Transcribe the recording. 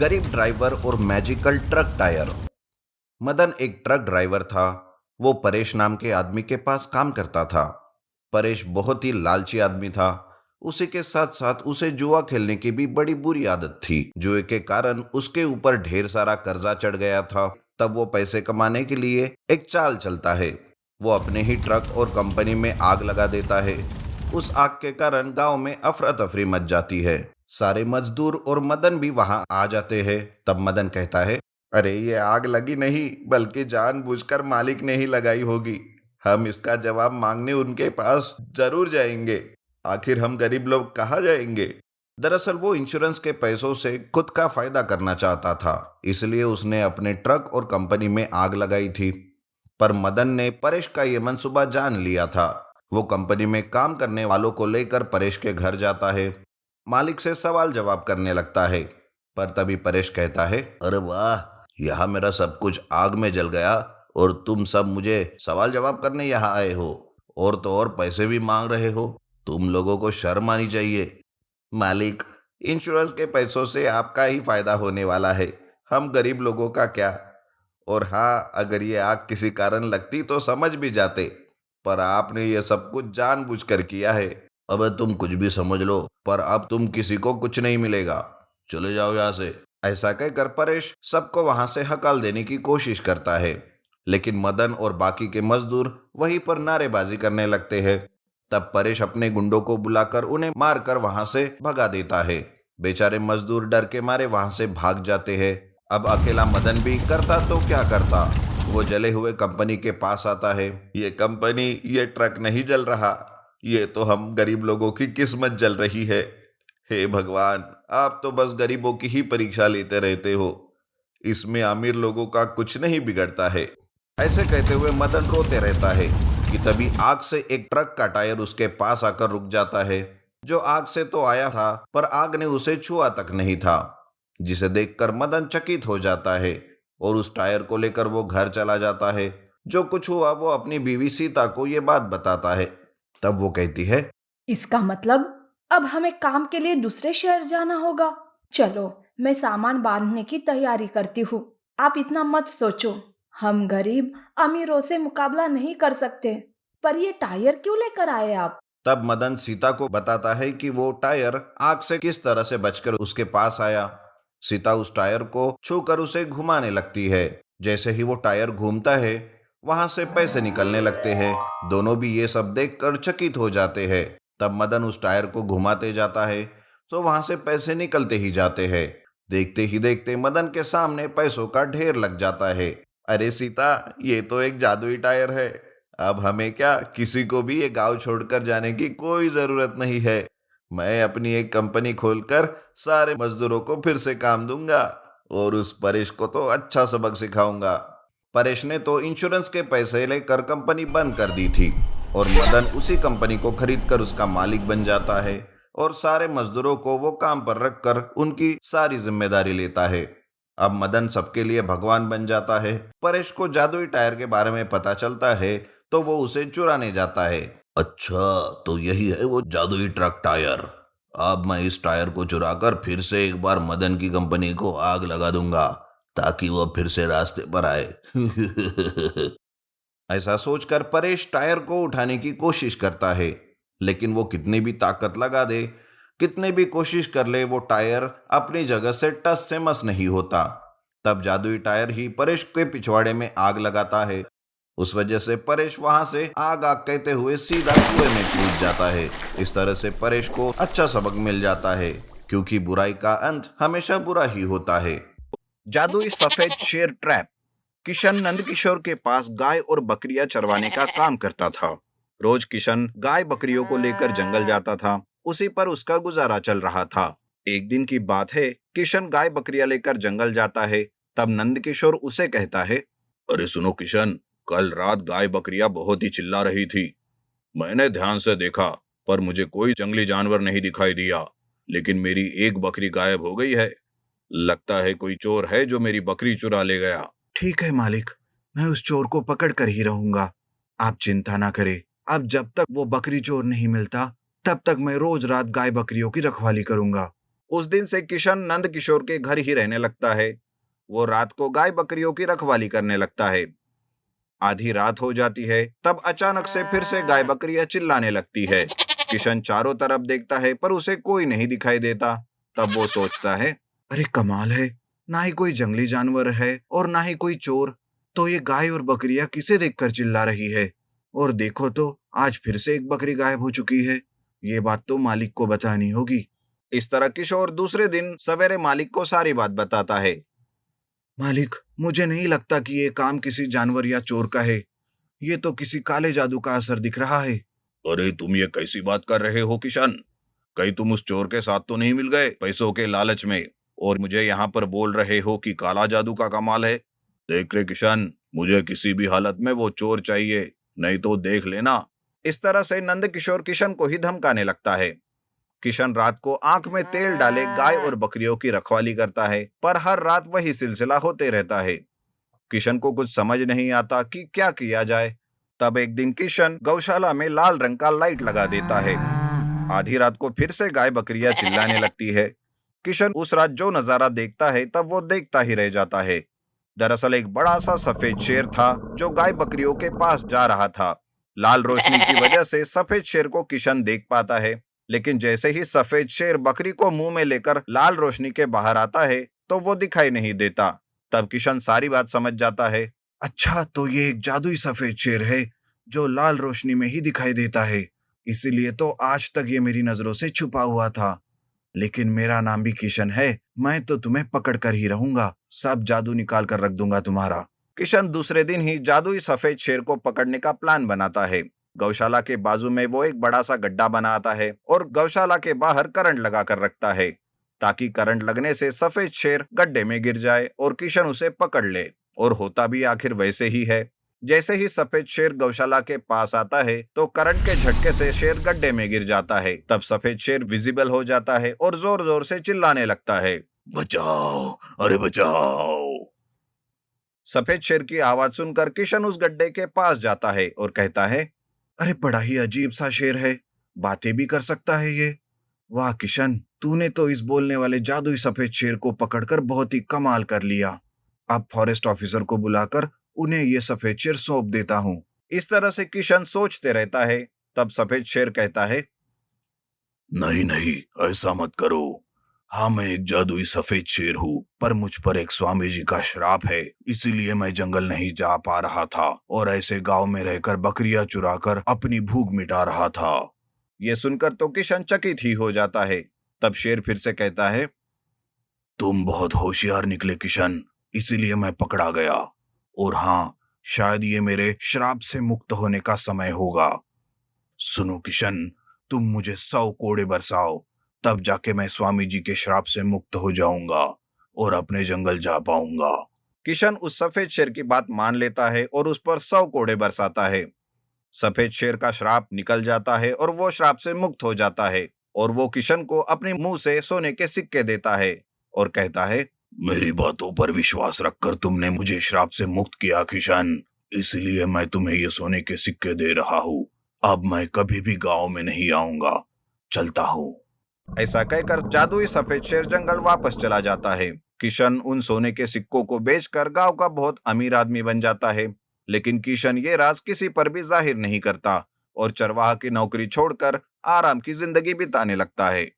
गरीब ड्राइवर और magical truck tyre. Madan एक ट्रक ड्राइवर था। वो परेश नाम के आदमी के पास काम करता था। परेश बहुत ही लालची आदमी था। उसी के साथ साथ उसे जुआ खेलने की भी बड़ी बुरी आदत थी। जुए के कारण उसके ऊपर ढेर सारा कर्जा चढ़ गया था। तब वो पैसे कमाने के लिए एक चाल चलता है। वो अपने ही ट्रक और कंपनी में आग लगा देता है। उस आग के कारण गांव में अफरा तफरी मच जाती है। सारे मजदूर और मदन भी वहां आ जाते हैं। तब मदन कहता है, अरे ये आग लगी नहीं बल्कि जानबूझकर मालिक ने ही लगाई होगी। हम इसका जवाब मांगने उनके पास जरूर जाएंगे। आखिर हम गरीब लोग कहाँ जाएंगे। दरअसल वो इंश्योरेंस के पैसों से खुद का फायदा करना चाहता था, इसलिए उसने अपने ट्रक और कंपनी में आग लगाई थी। पर मदन ने परेश का ये मंसूबा जान लिया था। वो कंपनी में काम करने वालों को लेकर परेश के घर जाता है। मालिक से सवाल जवाब करने लगता है। पर तभी परेश कहता है, अरे वाह, यहाँ मेरा सब कुछ आग में जल गया और तुम सब मुझे सवाल जवाब करने यहाँ आए हो, और तो और पैसे भी मांग रहे हो। तुम लोगों को शर्म आनी चाहिए। मालिक, इंश्योरेंस के पैसों से आपका ही फायदा होने वाला है, हम गरीब लोगों का क्या। और हाँ, अगर ये आग किसी कारण लगती तो समझ भी जाते, पर आपने ये सब कुछ जानबूझकर किया है। अब तुम कुछ भी समझ लो, पर अब तुम किसी को कुछ नहीं मिलेगा। चले जाओ यहाँ से। ऐसा कहकर परेश सबको वहां से हकाल देने की कोशिश करता है, लेकिन मदन और बाकी के मजदूर वहीं पर नारेबाजी करने लगते हैं। तब परेश अपने गुंडों को बुलाकर उन्हें मारकर वहां से भगा देता है। बेचारे मजदूर डर के मारे वहां से भाग जाते हैं। अब अकेला मदन भी करता तो क्या करता। वो जले हुए कंपनी के पास आता है। ये कंपनी, ये ट्रक नहीं जल रहा, ये तो हम गरीब लोगों की किस्मत जल रही है। हे भगवान, आप तो बस गरीबों की ही परीक्षा लेते रहते हो। इसमें अमीर लोगों का कुछ नहीं बिगड़ता है। ऐसे कहते हुए मदन रोते रहता है कि तभी आग से एक ट्रक का टायर उसके पास आकर रुक जाता है। जो आग से तो आया था, पर आग ने उसे छुआ तक नहीं था, जिसे देखकर मदन चकित हो जाता है और उस टायर को लेकर वो घर चला जाता है। जो कुछ हुआ वो अपनी बीवी सीता को ये बात बताता है। तब वो कहती है, इसका मतलब अब हमें काम के लिए दूसरे शहर जाना होगा। चलो, मैं सामान बांधने की तैयारी करती हूँ। आप इतना मत सोचो। हम गरीब अमीरों से मुकाबला नहीं कर सकते। पर ये टायर क्यों लेकर आए आप? तब मदन सीता को बताता है कि वो टायर आग से किस तरह से बचकर उसके पास आया। सीता उस टायर को छूकर उसे घुमाने लगती है। जैसे ही वो टायर घूमता है, वहां से पैसे निकलने लगते हैं। दोनों भी ये सब देखकर चकित हो जाते हैं। तब मदन उस टायर को घुमाते जाता है तो वहां से पैसे निकलते ही जाते हैं। देखते ही देखते मदन के सामने पैसों का ढेर लग जाता है। अरे सीता, ये तो एक जादुई टायर है। अब हमें क्या, किसी को भी ये गांव छोड़कर जाने की कोई जरूरत नहीं है। मैं अपनी एक कंपनी खोलकर सारे मजदूरों को फिर से काम दूंगा और उस परेश को तो अच्छा सबक सिखाऊंगा। परेश ने तो इंश्योरेंस के पैसे लेकर कंपनी बंद कर दी थी और मदन उसी कंपनी को खरीदकर उसका मालिक बन जाता है और सारे मजदूरों को वो काम पर रखकर उनकी सारी जिम्मेदारी लेता है। अब मदन सबके लिए भगवान बन जाता है। परेश को जादुई टायर के बारे में पता चलता है तो वो उसे चुराने जाता है। अच्छा, तो यही है वो जादुई ट्रक टायर। अब मैं इस टायर को चुराकर फिर से एक बार मदन की कंपनी को आग लगा दूंगा, ताकि वो फिर से रास्ते पर आए। ऐसा सोचकर परेश टायर को उठाने की कोशिश करता है, लेकिन वो कितनी भी ताकत लगा दे, कितनी भी कोशिश कर ले, वो टायर अपनी जगह से टस से मस नहीं होता। तब जादुई टायर ही परेश के पिछवाड़े में आग लगाता है। उस वजह से परेश वहां से आग आग कहते हुए सीधा कुएं में कूद जाता है। इस तरह से परेश को अच्छा सबक मिल जाता है, क्योंकि बुराई का अंत हमेशा बुरा ही होता है। जादुई सफेद शेर ट्रैप। किशन नंदकिशोर के पास गाय और बकरियां चरवाने का काम करता था। रोज किशन गाय बकरियों को लेकर जंगल जाता था। उसी पर उसका गुजारा चल रहा था। एक दिन की बात है, किशन गाय बकरियां लेकर जंगल जाता है। तब नंदकिशोर उसे कहता है, अरे सुनो किशन, कल रात गाय बकरियां बहुत ही चिल्ला रही थी। मैंने ध्यान से देखा, पर मुझे कोई जंगली जानवर नहीं दिखाई दिया, लेकिन मेरी एक बकरी गायब हो गई है। लगता है कोई चोर है जो मेरी बकरी चुरा ले गया। ठीक है मालिक, मैं उस चोर को पकड़ कर ही रहूंगा। आप चिंता ना करें। अब जब तक वो बकरी चोर नहीं मिलता, तब तक मैं रोज रात गाय बकरियों की रखवाली करूंगा। उस दिन से किशन नंद किशोर के घर ही रहने लगता है। वो रात को गाय बकरियों की रखवाली करने लगता है। आधी रात हो जाती है, तब अचानक से फिर से गाय बकरियां चिल्लाने लगती है। किशन चारों तरफ देखता है पर उसे कोई नहीं दिखाई देता। तब वो सोचता है, अरे कमाल है, ना ही कोई जंगली जानवर है और ना ही कोई चोर, तो ये गाय और बकरियां किसे देखकर चिल्ला रही है। और देखो तो आज फिर से एक बकरी गायब हो चुकी है। ये बात तो मालिक को बतानी होगी। इस तरह किशोर दूसरे दिन सवेरे मालिक को सारी बात बताता है। मालिक, मुझे नहीं लगता कि ये काम किसी जानवर या चोर का है। ये तो किसी काले जादू का असर दिख रहा है। अरे तुम ये कैसी बात कर रहे हो किशन? कहीं तुम उस चोर के साथ तो नहीं मिल गए पैसों के लालच में और मुझे यहाँ पर बोल रहे हो कि काला जादू का कमाल है? देख रे किशन, मुझे किसी भी हालत में वो चोर चाहिए, नहीं तो देख लेना। इस तरह से नंद किशोर किशन को ही धमकाने लगता है। किशन रात को आंख में तेल डाले गाय और बकरियों की रखवाली करता है, पर हर रात वही सिलसिला होते रहता है। किशन को कुछ समझ नहीं आता कि क्या किया जाए। तब एक दिन किशन गौशाला में लाल रंग का लाइट लगा देता है। आधी रात को फिर से गाय बकरियां चिल्लाने लगती है। किशन उस रात जो नजारा देखता है तब वो देखता ही रह जाता है। दरअसल एक बड़ा सा सफेद शेर था जो गाय बकरियों के पास जा रहा था। लाल रोशनी की वजह से सफेद शेर को किशन देख पाता है, लेकिन जैसे ही सफेद शेर बकरी को मुंह में लेकर लाल रोशनी के बाहर आता है तो वो दिखाई नहीं देता। तब किशन सारी बात समझ जाता है। अच्छा, तो ये एक जादुई सफेद शेर है जो लाल रोशनी में ही दिखाई देता है, इसीलिए तो आज तक ये मेरी नजरों से छुपा हुआ था। लेकिन मेरा नाम भी किशन है, मैं तो तुम्हें पकड़ कर ही रहूंगा, सब जादू निकाल कर रख दूंगा तुम्हारा। किशन दूसरे दिन ही जादुई सफेद शेर को पकड़ने का प्लान बनाता है। गौशाला के बाजू में वो एक बड़ा सा गड्ढा बनाता है और गौशाला के बाहर करंट लगा कर रखता है, ताकि करंट लगने से सफेद शेर गड्ढे में गिर जाए और किशन उसे पकड़ ले। और होता भी आखिर वैसे ही है। जैसे ही सफेद शेर गौशाला के पास आता है तो करंट के झटके से शेर गड्ढे में गिर जाता है। तब सफेद शेर विजिबल हो जाता है और जोर जोर से चिल्लाने लगता है, बचाओ, अरे बचाओ। सफेद शेर की आवाज सुनकर किशन उस गड्ढे के पास जाता है और कहता है, अरे बड़ा ही अजीब सा शेर है, बातें भी कर सकता है ये। वाह किशन, तूने तो इस बोलने वाले जादुई सफेद शेर को पकड़कर बहुत ही कमाल कर लिया। अब फॉरेस्ट ऑफिसर को बुलाकर उन्हें ये सफेद शेर सौंप देता हूँ। इस तरह से किशन सोचते रहता है। तब सफेद शेर कहता है, नहीं नहीं, ऐसा मत करो। हाँ, मैं एक जादुई सफेद शेर हूँ, पर मुझ पर एक स्वामी जी का श्राप है, इसीलिए मैं जंगल नहीं जा पा रहा था और ऐसे गांव में रहकर बकरियां चुराकर अपनी भूख मिटा रहा था। ये सुनकर तो किशन चकित ही हो जाता है। तब शेर फिर से कहता है, तुम बहुत होशियार निकले किशन, इसीलिए मैं पकड़ा गया। और हाँ, शायद ये मेरे श्राप से मुक्त होने का समय होगा। सुनो किशन, तुम मुझे 100 कोड़े बरसाओ, तब जाके मैं स्वामी जी के श्राप से मुक्त हो जाऊंगा और अपने जंगल जा पाऊंगा। किशन उस सफेद शेर की बात मान लेता है और उस पर 100 कोड़े बरसाता है। सफेद शेर का श्राप निकल जाता है और वो श्राप से मुक्त हो जाता है और वो किशन को अपने मुंह से सोने के सिक्के देता है और कहता है, मेरी बातों पर विश्वास रखकर तुमने मुझे श्राप से मुक्त किया किशन, इसलिए मैं तुम्हें ये सोने के सिक्के दे रहा हूँ। अब मैं कभी भी गांव में नहीं आऊंगा, चलता हूँ। ऐसा कहकर जादुई सफेद शेर जंगल वापस चला जाता है। किशन उन सोने के सिक्कों को बेचकर गांव का बहुत अमीर आदमी बन जाता है। लेकिन किशन ये राज किसी पर भी जाहिर नहीं करता और चरवाहा की नौकरी छोड़कर आराम की जिंदगी बिताने लगता है।